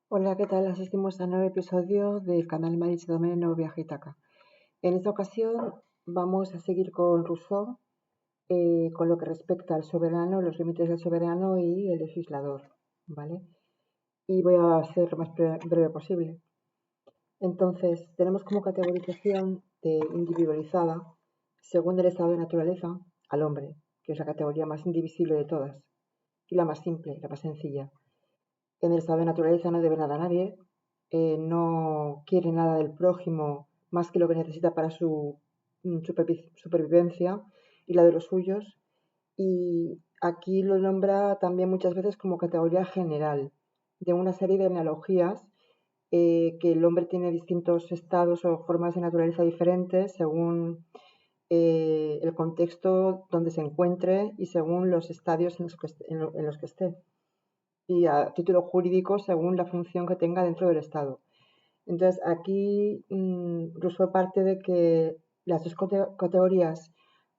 Hola, ¿qué tal? Asistimos a un nuevo episodio del canal Maris Domeno Viaje Itaca. En esta ocasión vamos a seguir con Rousseau, con lo que respecta al soberano, los límites del soberano y el legislador, ¿vale? Y voy a ser lo más breve posible. Entonces, tenemos como categorización individualizada, según el estado de naturaleza, al hombre, que es la categoría más indivisible de todas, y la más simple, la más sencilla. En el estado de naturaleza no debe nada a nadie, no quiere nada del prójimo más que lo que necesita para su supervivencia y la de los suyos. Y aquí lo nombra también muchas veces como categoría general de una serie de analogías, que el hombre tiene distintos estados o formas de naturaleza diferentes según el contexto donde se encuentre y según los estadios en los que esté, y a título jurídico según la función que tenga dentro del Estado. Entonces, aquí Rousseau parte de que las dos categorías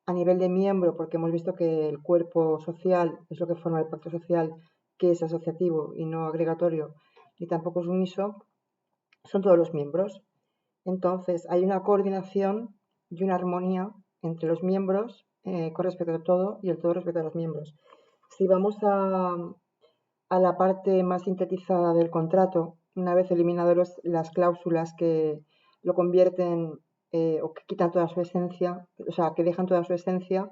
a nivel de miembro, porque hemos visto que el cuerpo social es lo que forma el pacto social, que es asociativo y no agregatorio, ni tampoco sumiso, son todos los miembros. Entonces, hay una coordinación y una armonía entre los miembros, con respecto a todo, y el todo respecto a los miembros. Si vamos a la parte más sintetizada del contrato, una vez eliminadas las cláusulas que lo convierten, o que quitan toda su esencia, o sea, que dejan toda su esencia,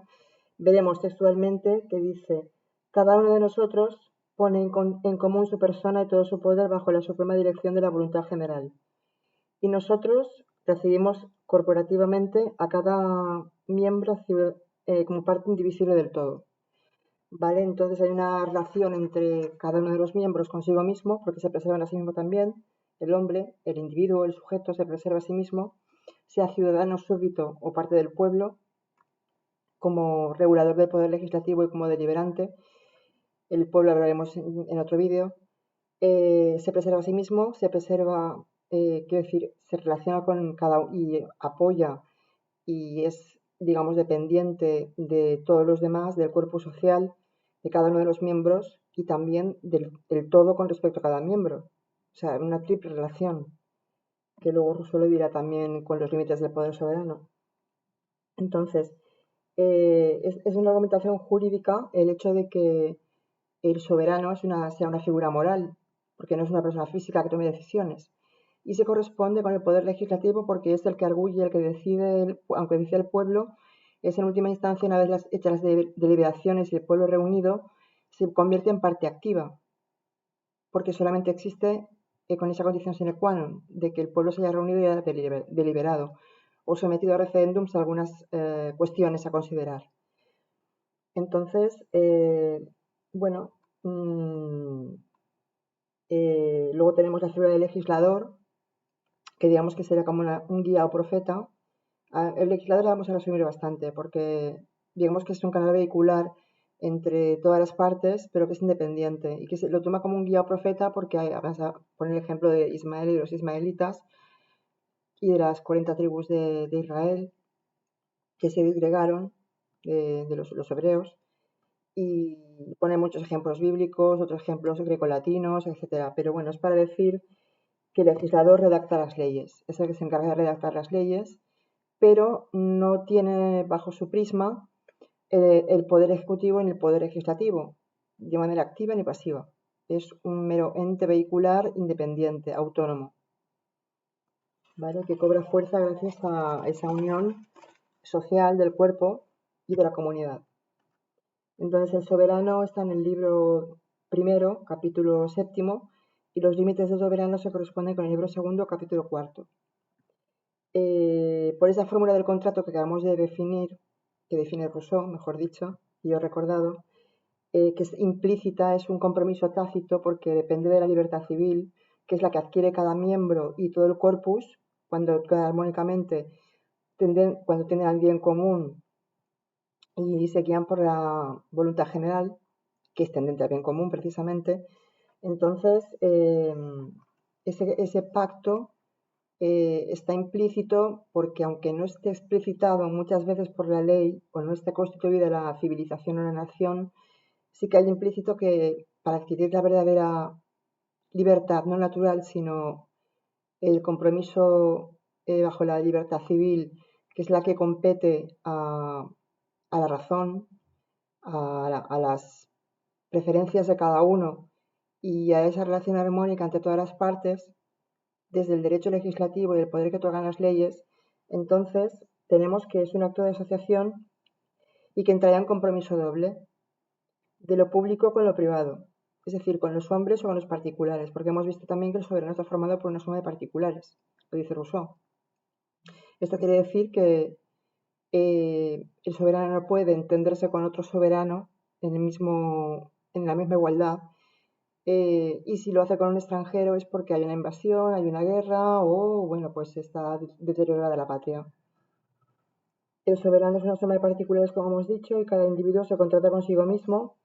veremos textualmente que dice: cada uno de nosotros pone en común su persona y todo su poder bajo la suprema dirección de la voluntad general. Y nosotros recibimos corporativamente a cada miembro como parte indivisible del todo. ¿Vale? Entonces hay una relación entre cada uno de los miembros consigo mismo, porque se preservan a sí mismo también. El hombre, el individuo, el sujeto se preserva a sí mismo, sea ciudadano súbdito o parte del pueblo, como regulador del poder legislativo y como deliberante. El pueblo hablaremos en otro vídeo. Se preserva a sí mismo, se preserva, quiero decir, se relaciona con cada uno y apoya y es, digamos, dependiente de todos los demás, del cuerpo social, de cada uno de los miembros y también del todo con respecto a cada miembro. O sea, una triple relación, que luego Rousseau lo dirá también con los límites del poder soberano. Entonces, es una argumentación jurídica el hecho de que el soberano sea una figura moral, porque no es una persona física que tome decisiones. Y se corresponde con el poder legislativo porque es el que arguye, el que decide, aunque dice el pueblo, es en última instancia, una vez hechas las deliberaciones y el pueblo reunido, se convierte en parte activa, porque solamente existe, con esa condición sine qua non, de que el pueblo se haya reunido y haya deliberado o sometido a referéndums algunas cuestiones a considerar. Entonces, bueno, mmm, luego tenemos la figura del legislador, que digamos que sería como un guía o profeta. El legislador la vamos a resumir bastante, porque digamos que es un canal vehicular entre todas las partes, pero que es independiente y que se lo toma como un guía o profeta porque vamos a poner el ejemplo de Ismael y de los ismaelitas y de las 40 tribus de Israel que se disgregaron de los hebreos, y pone muchos ejemplos bíblicos, otros ejemplos grecolatinos, etcétera. Pero bueno, es para decir que el legislador redacta las leyes, es el que se encarga de redactar las leyes, pero no tiene bajo su prisma el poder ejecutivo ni el poder legislativo, de manera activa ni pasiva. Es un mero ente vehicular independiente, autónomo, ¿vale? Que cobra fuerza gracias a esa unión social del cuerpo y de la comunidad. Entonces el soberano está en el libro primero, capítulo séptimo, y los límites del soberano se corresponden con el libro segundo, capítulo cuarto. Por esa fórmula del contrato que acabamos de definir, que define Rousseau, mejor dicho, y yo he recordado, que es implícita, es un compromiso tácito porque depende de la libertad civil, que es la que adquiere cada miembro y todo el corpus, cuando queda armónicamente, cuando tienen al bien común y se guían por la voluntad general, que es tendente al bien común precisamente. Entonces, ese pacto está implícito porque, aunque no esté explicitado muchas veces por la ley o no esté constituida la civilización o la nación, sí que hay implícito que para adquirir la verdadera libertad no natural, sino el compromiso bajo la libertad civil, que es la que compete a la razón, a las preferencias de cada uno y a esa relación armónica entre todas las partes, desde el derecho legislativo y el poder que otorgan las leyes, entonces tenemos que es un acto de asociación y que entraría en compromiso doble, de lo público con lo privado, es decir, con los hombres o con los particulares, porque hemos visto también que el soberano está formado por una suma de particulares, lo dice Rousseau. Esto quiere decir que el soberano no puede entenderse con otro soberano en la misma igualdad, y si lo hace con un extranjero es porque hay una invasión, hay una guerra o, bueno, pues está deteriorada la patria. El soberano es una suma de particulares, como hemos dicho, y cada individuo se contrata consigo mismo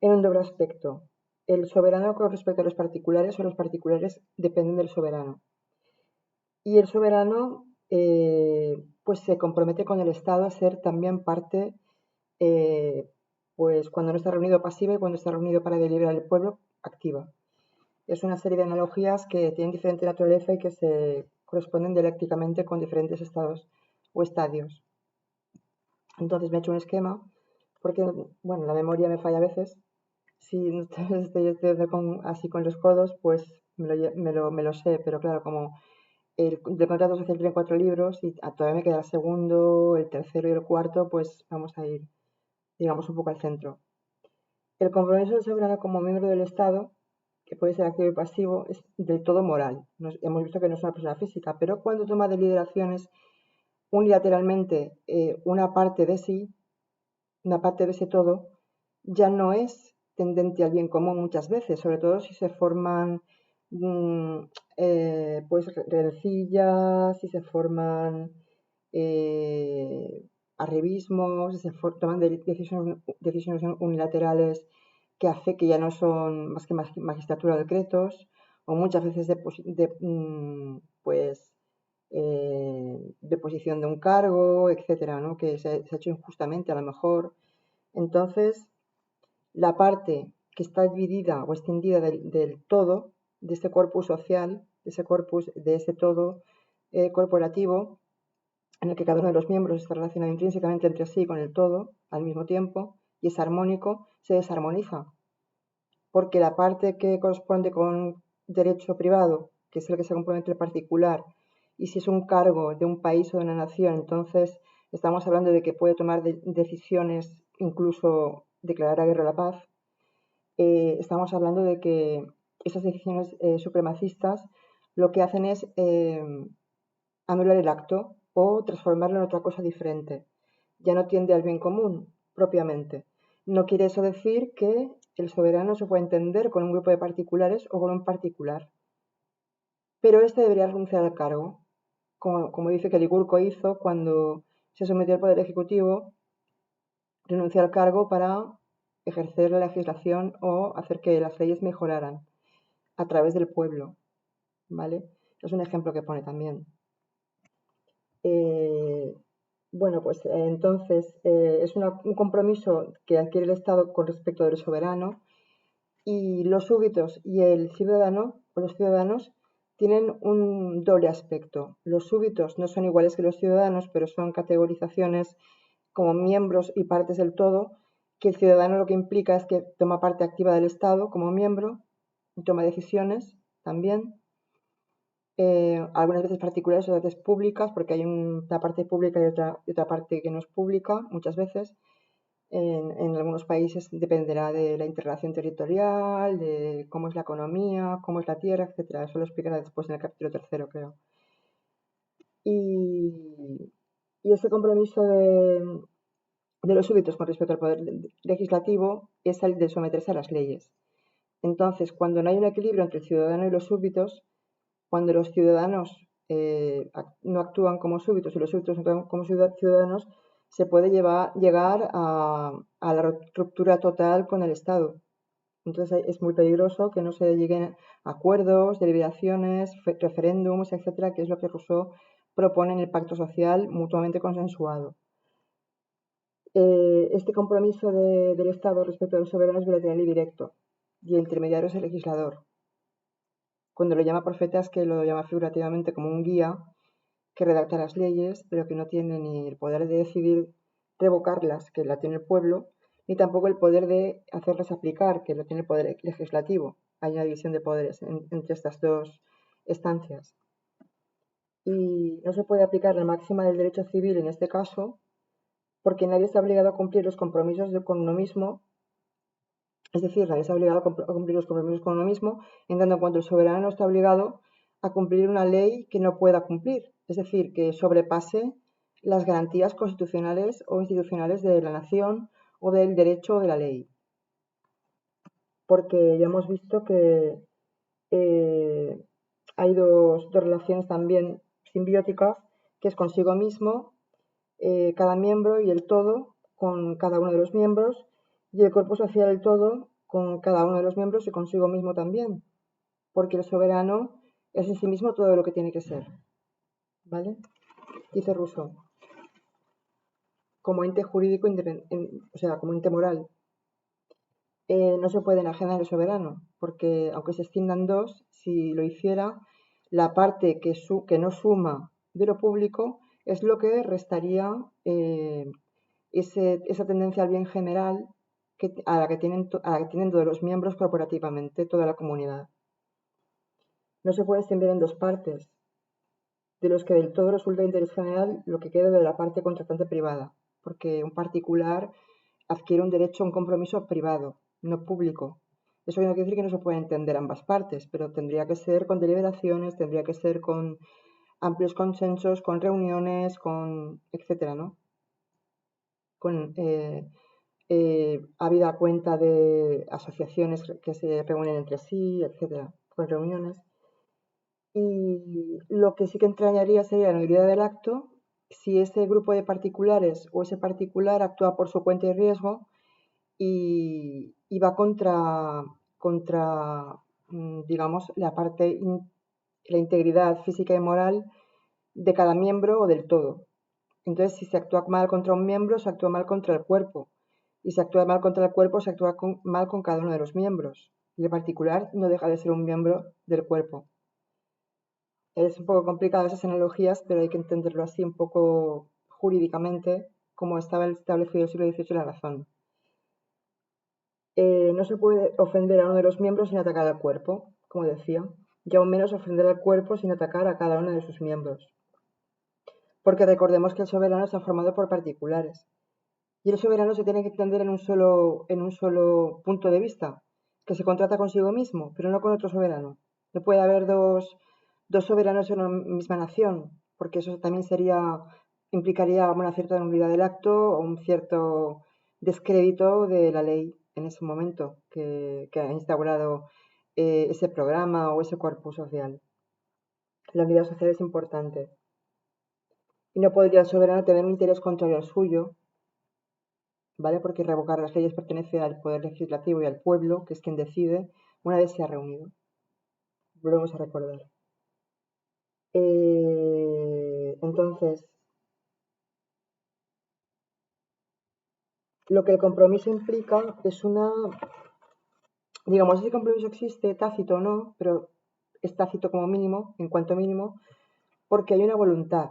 en un doble aspecto. El soberano con respecto a los particulares o los particulares dependen del soberano. Y el soberano pues se compromete con el Estado a ser también parte, pues cuando no está reunido pasiva y cuando está reunido para deliberar el pueblo activa. Es una serie de analogías que tienen diferente naturaleza y que se corresponden dialécticamente con diferentes estados o estadios. Entonces me he hecho un esquema porque, bueno, la memoria me falla a veces. Si estoy así con los codos, pues me lo sé, pero claro, como el contrato social tiene 4 libros y todavía me queda el segundo, el tercero y el cuarto, pues vamos a ir, digamos, un poco al centro. El compromiso del soberano como miembro del Estado, que puede ser activo y pasivo, es del todo moral. Hemos visto que no es una persona física, pero cuando toma deliberaciones unilateralmente una parte de sí, una parte de ese todo, ya no es tendente al bien común muchas veces, sobre todo si se forman mm, pues rencillas, si se forman arribismos, si se toman decisiones unilaterales que ya no son más que magistratura o decretos, o muchas veces pues de posición de un cargo, etcétera, ¿no? Que se ha hecho injustamente a lo mejor. Entonces, la parte que está dividida o extendida del todo, de este corpus social, de ese corpus, de ese todo corporativo, en el que cada uno de los miembros está relacionado intrínsecamente entre sí con el todo al mismo tiempo y es armónico, se desarmoniza. Porque la parte que corresponde con derecho privado, que es el que se compromete el particular, y si es un cargo de un país o de una nación, entonces estamos hablando de que puede tomar decisiones, incluso declarar a guerra la paz. Estamos hablando de que esas decisiones supremacistas lo que hacen es anular el acto o transformarlo en otra cosa diferente. Ya no tiende al bien común propiamente. No quiere eso decir que el soberano se pueda entender con un grupo de particulares o con un particular. Pero este debería renunciar al cargo, como dice que Licurgo hizo cuando se sometió al Poder Ejecutivo, renunció al cargo para ejercer la legislación o hacer que las leyes mejoraran a través del pueblo, ¿vale? Es un ejemplo que pone también. Bueno, pues entonces es un compromiso que adquiere el Estado con respecto del soberano y los súbditos y el ciudadano o los ciudadanos tienen un doble aspecto. Los súbditos no son iguales que los ciudadanos, pero son categorizaciones como miembros y partes del todo, que el ciudadano lo que implica es que toma parte activa del Estado como miembro y toma decisiones también, algunas veces particulares, otras veces públicas, porque hay una parte pública y otra parte que no es pública muchas veces. En algunos países dependerá de la interrelación territorial, de cómo es la economía, cómo es la tierra, etcétera. Eso lo explicará después en el capítulo tercero, creo. Y ese compromiso de los súbditos con respecto al poder legislativo es el de someterse a las leyes. Entonces, cuando no hay un equilibrio entre el ciudadano y los súbditos, cuando los ciudadanos no actúan como súbditos y los súbditos no actúan como ciudadanos, se puede llegar a la ruptura total con el Estado. Entonces es muy peligroso que no se lleguen a acuerdos, deliberaciones, referéndums, etcétera, que es lo que Rousseau propone en el pacto social mutuamente consensuado. Este compromiso del Estado respecto a los soberanos es bilateral y directo, y el intermediario es el legislador. Cuando lo llama profeta es que lo llama figurativamente como un guía que redacta las leyes, pero que no tiene ni el poder de decidir revocarlas, que la tiene el pueblo, ni tampoco el poder de hacerlas aplicar, que lo tiene el poder legislativo. Hay una división de poderes entre estas dos estancias. Y no se puede aplicar la máxima del derecho civil en este caso, porque nadie está obligado a cumplir los compromisos con uno mismo, es decir, nadie está obligado a cumplir los compromisos con uno mismo, en tanto en cuanto el soberano no está obligado a cumplir una ley que no pueda cumplir, es decir, que sobrepase las garantías constitucionales o institucionales de la nación o del derecho o de la ley. Porque ya hemos visto que hay dos relaciones también simbióticas, que es consigo mismo, cada miembro y el todo con cada uno de los miembros, y el cuerpo social del todo con cada uno de los miembros y consigo mismo también, porque el soberano es en sí mismo todo lo que tiene que ser. ¿Vale? Dice Rousseau, como ente jurídico, o sea, como ente moral, no se puede enajenar el soberano, porque aunque se extiendan dos, si lo hiciera, la parte que no suma de lo público es lo que restaría esa tendencia al bien general a la que tienen todos los miembros corporativamente, toda la comunidad. No se puede extender en dos partes, de los que del todo resulta de interés general lo que queda de la parte contratante privada, porque un particular adquiere un derecho a un compromiso privado, no público. Eso no quiere decir que no se pueda entender ambas partes, pero tendría que ser con deliberaciones, tendría que ser con amplios consensos, con reuniones, con etcétera, ¿no? Con habida cuenta de asociaciones que se reúnen entre sí, etcétera, con reuniones. Y lo que sí que entrañaría sería la nulidad del acto si ese grupo de particulares o ese particular actúa por su cuenta y riesgo y va contra digamos, la integridad física y moral de cada miembro o del todo. Entonces, si se actúa mal contra un miembro, se actúa mal contra el cuerpo. Y si se actúa mal contra el cuerpo, se actúa mal con cada uno de los miembros. Y el particular no deja de ser un miembro del cuerpo. Es un poco complicado esas analogías, pero hay que entenderlo así un poco jurídicamente, como estaba establecido el siglo XVIII la razón. No se puede ofender a uno de los miembros sin atacar al cuerpo, como decía, y aún menos ofender al cuerpo sin atacar a cada uno de sus miembros. Porque recordemos que el soberano está formado por particulares. Y el soberano se tiene que entender en un solo punto de vista, que se contrata consigo mismo, pero no con otro soberano. No puede haber dos soberanos en una misma nación, porque eso también implicaría una cierta nulidad del acto o un cierto descrédito de la ley en ese momento que ha instaurado ese programa o ese cuerpo social. La unidad social es importante. Y no podría el soberano tener un interés contrario al suyo, ¿vale? Porque revocar las leyes pertenece al poder legislativo y al pueblo, que es quien decide, una vez se ha reunido. Volvemos a recordar. Entonces, lo que el compromiso implica es digamos, ese compromiso existe, tácito o no, pero es tácito como mínimo, en cuanto mínimo, porque hay una voluntad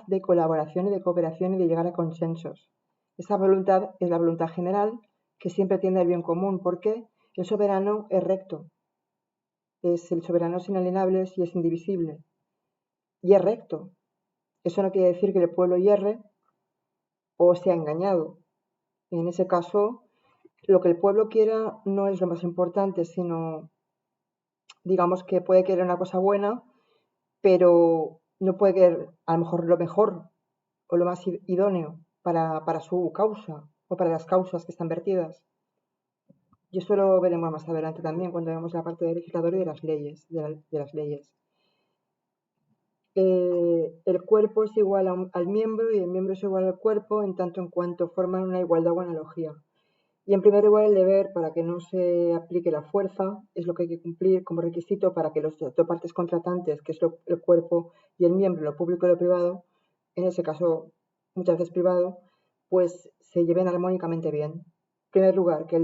de colaboración y de cooperación y de llegar a consensos. Esa voluntad es la voluntad general que siempre tiende al bien común, porque el soberano es recto, el soberano es inalienable y es indivisible, y es recto. Eso no quiere decir que el pueblo hierre o sea engañado. En ese caso, lo que el pueblo quiera no es lo más importante, sino, digamos que puede querer una cosa buena, pero no puede querer a lo mejor o lo más idóneo para su causa o para las causas que están vertidas. Y esto lo veremos más adelante también cuando veamos la parte del legislador y de las leyes. El cuerpo es igual al miembro y el miembro es igual al cuerpo en tanto en cuanto forman una igualdad o analogía. Y en primer lugar, el deber para que no se aplique la fuerza es lo que hay que cumplir como requisito para que las dos partes contratantes, que es el cuerpo y el miembro, lo público y lo privado, en ese caso muchas veces privado, pues se lleven armónicamente bien. En primer lugar, que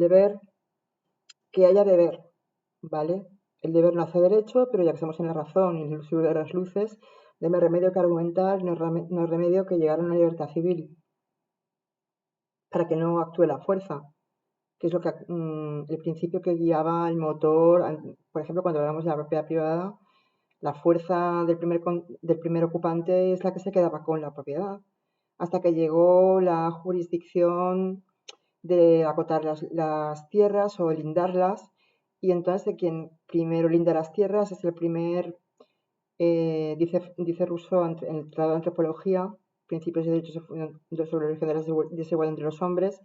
haya deber, ¿vale? El deber no hace derecho, pero ya que estamos en la razón y en el uso de las luces, de más remedio que argumentar, no es remedio que llegar a una libertad civil para que no actúe la fuerza, que es lo que el principio que guiaba el motor. Por ejemplo, cuando hablamos de la propiedad privada, la fuerza del primer ocupante es la que se quedaba con la propiedad, hasta que llegó la jurisdicción de acotar las tierras o lindarlas, y entonces quien primero linda las tierras es el primer, dice Rousseau en el Tratado de Antropología, Principios de Derechos sobre el origen de la desigualdad entre los hombres,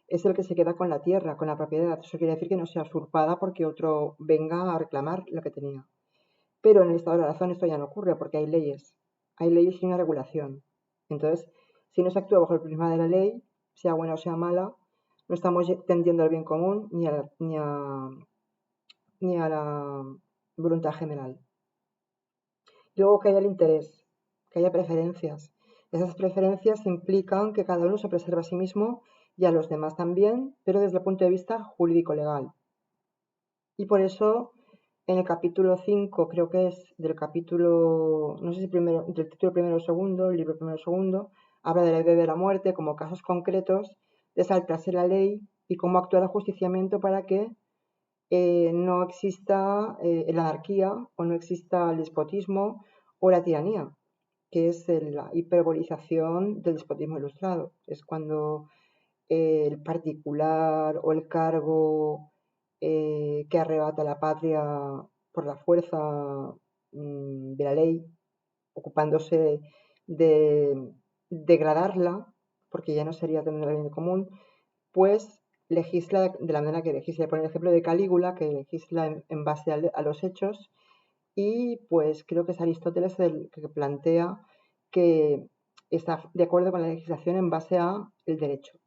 es el que se queda con la tierra, con la propiedad. Eso quiere decir que no sea usurpada porque otro venga a reclamar lo que tenía. Pero en el estado de la razón esto ya no ocurre porque hay leyes y una regulación. Entonces, si no se actúa bajo el prisma de la ley, sea buena o sea mala, no estamos tendiendo al bien común ni a la voluntad general. Luego que haya el interés, que haya preferencias. Esas preferencias implican que cada uno se preserva a sí mismo y a los demás también, pero desde el punto de vista jurídico-legal. Y por eso en el capítulo 5, creo que es del capítulo, no sé si primero, del título primero o segundo, el libro primero o segundo, habla de la idea de la muerte como casos concretos de saltarse la ley y cómo actúa el ajusticiamiento para que no exista la anarquía o no exista el despotismo o la tiranía, que es la hiperbolización del despotismo ilustrado. Es cuando el particular o el cargo que arrebata la patria por la fuerza de la ley, ocupándose de degradarla, porque ya no sería tener el bien común, pues legisla de la manera que legisla. Por el ejemplo de Calígula, que legisla en base a los hechos, y pues creo que es Aristóteles el que plantea que está de acuerdo con la legislación en base a el derecho.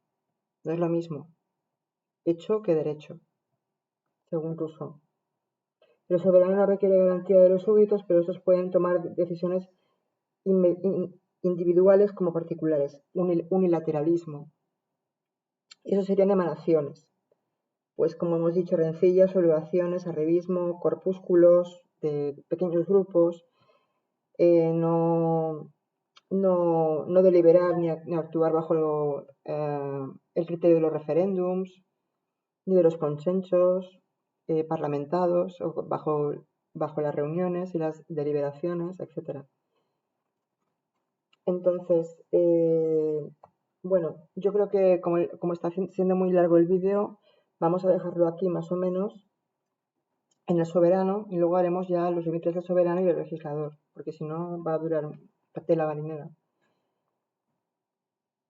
No es lo mismo hecho que derecho, según Rousseau. El soberano no requiere garantía de los súbditos, pero estos pueden tomar decisiones individuales como particulares, unilateralismo. Eso serían emanaciones, pues como hemos dicho, rencillas, obligaciones, arribismo, corpúsculos de pequeños grupos, no deliberar ni actuar bajo el criterio de los referéndums, ni de los consensos parlamentados o bajo las reuniones y las deliberaciones, etc. Entonces, bueno, yo creo que como está siendo muy largo el vídeo, vamos a dejarlo aquí más o menos en el soberano y luego haremos ya los límites del soberano y del legislador, porque si no va a durar tela marinera.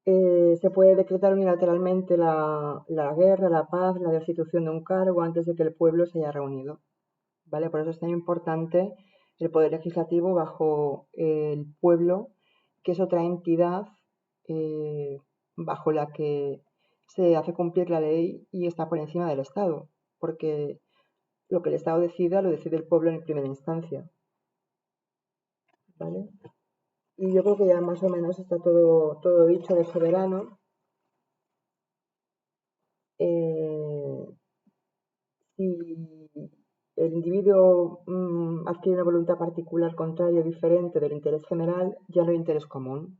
Se puede decretar unilateralmente la guerra, la paz, la destitución de un cargo antes de que el pueblo se haya reunido. ¿Vale? Por eso es tan importante el poder legislativo bajo el pueblo, que es otra entidad bajo la que se hace cumplir la ley y está por encima del Estado, porque lo que el Estado decida lo decide el pueblo en primera instancia. ¿Vale? Y yo creo que ya más o menos está todo dicho de soberano. Si el individuo adquiere una voluntad particular contraria o diferente del interés general, ya no hay interés común,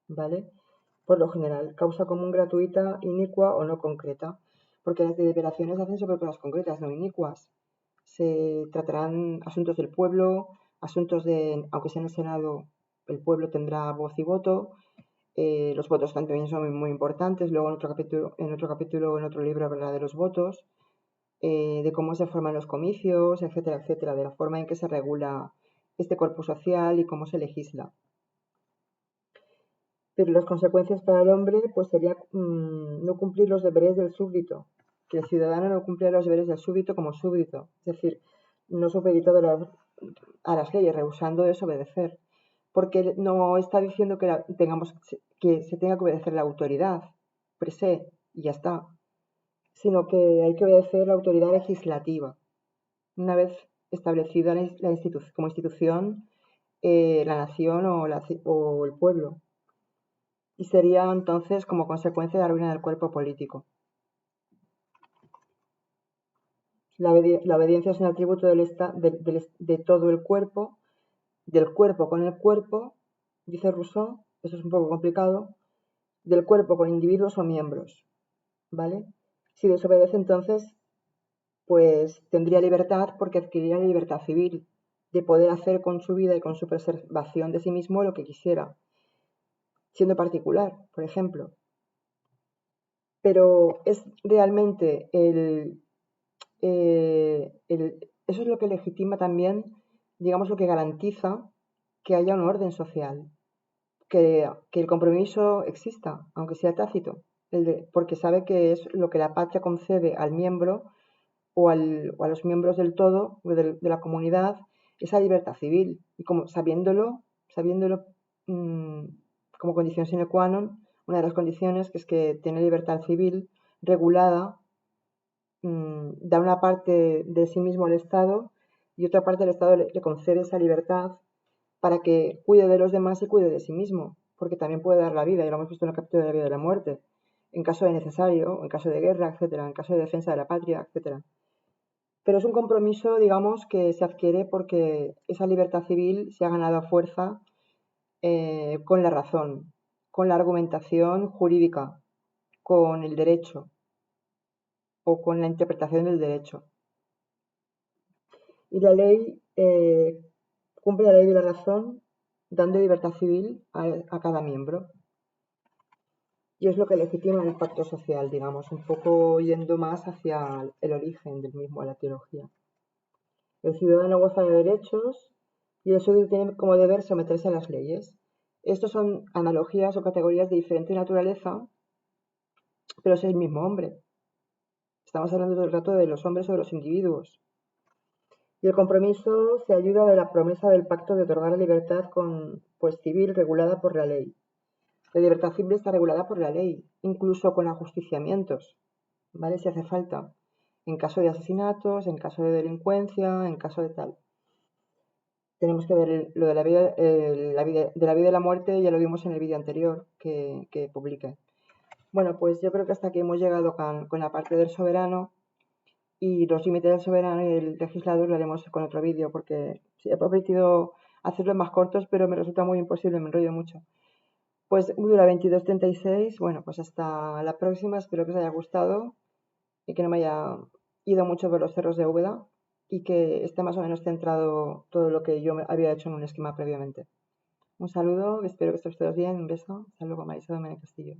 ¿vale? Por lo general, causa común gratuita, inicua o no concreta, porque las deliberaciones se hacen sobre cosas concretas, no inicuas. Se tratarán asuntos del pueblo, asuntos aunque sea en el Senado, el pueblo tendrá voz y voto. Los votos también son muy importantes. Luego en otro libro hablará de los votos, de cómo se forman los comicios, etcétera, etcétera, de la forma en que se regula este cuerpo social y cómo se legisla. Pero las consecuencias para el hombre pues sería no cumplir los deberes del súbdito, que el ciudadano no cumple los deberes del súbdito como súbdito, es decir, no supeditado a las leyes, rehusando desobedecer, porque no está diciendo que se tenga que obedecer la autoridad per se y ya está, sino que hay que obedecer la autoridad legislativa. Una vez establecida como institución, la nación o el pueblo. Y sería entonces como consecuencia de la ruina del cuerpo político. La obediencia es un atributo de todo el cuerpo, del cuerpo con el cuerpo, dice Rousseau, eso es un poco complicado, del cuerpo con individuos o miembros, ¿vale? Si desobedece entonces, pues tendría libertad porque adquiriría la libertad civil de poder hacer con su vida y con su preservación de sí mismo lo que quisiera, siendo particular, por ejemplo. Pero es realmente eso es lo que legitima también, digamos, lo que garantiza que haya un orden social, que el compromiso exista, aunque sea tácito, porque sabe que es lo que la patria concede al miembro o a los miembros del todo, de la comunidad, esa libertad civil. Y como sabiéndolo mm, como condición sine qua non, una de las condiciones que es que tiene libertad civil regulada, da una parte de sí mismo al Estado y otra parte del Estado le concede esa libertad para que cuide de los demás y cuide de sí mismo, porque también puede dar la vida, y lo hemos visto en el capítulo de la vida y la muerte, en caso de necesario, en caso de guerra, etcétera, en caso de defensa de la patria, etcétera. Pero es un compromiso, digamos, que se adquiere porque esa libertad civil se ha ganado a fuerza con la razón, con la argumentación jurídica, con el derecho o con la interpretación del derecho. Y la ley cumple la ley de la razón dando libertad civil a cada miembro. Y es lo que legitima el pacto social, digamos, un poco yendo más hacia el origen del mismo, a la teología. El ciudadano goza de derechos y el sujeto tiene como deber someterse a las leyes. Estos son analogías o categorías de diferente naturaleza, pero es el mismo hombre. Estamos hablando todo el rato de los hombres o de los individuos. Y el compromiso se ayuda de la promesa del pacto de otorgar la libertad pues, civil regulada por la ley. La libertad civil está regulada por la ley, incluso con ajusticiamientos, ¿vale? Si hace falta, en caso de asesinatos, en caso de delincuencia, en caso de tal. Tenemos que ver lo de la vida y la muerte, ya lo vimos en el vídeo anterior que publiqué. Bueno, pues yo creo que hasta aquí hemos llegado con la parte del soberano y los límites del soberano y el legislador lo haremos con otro vídeo porque sí, he prometido hacerlos más cortos, pero me resulta muy imposible, me enrollo mucho. Pues dura 22:36. Bueno, pues hasta la próxima. Espero que os haya gustado y que no me haya ido mucho por los cerros de Úbeda y que esté más o menos centrado todo lo que yo había hecho en un esquema previamente. Un saludo, espero que estéis todos bien, un beso. Hasta luego, Marisol Domínguez Castillo.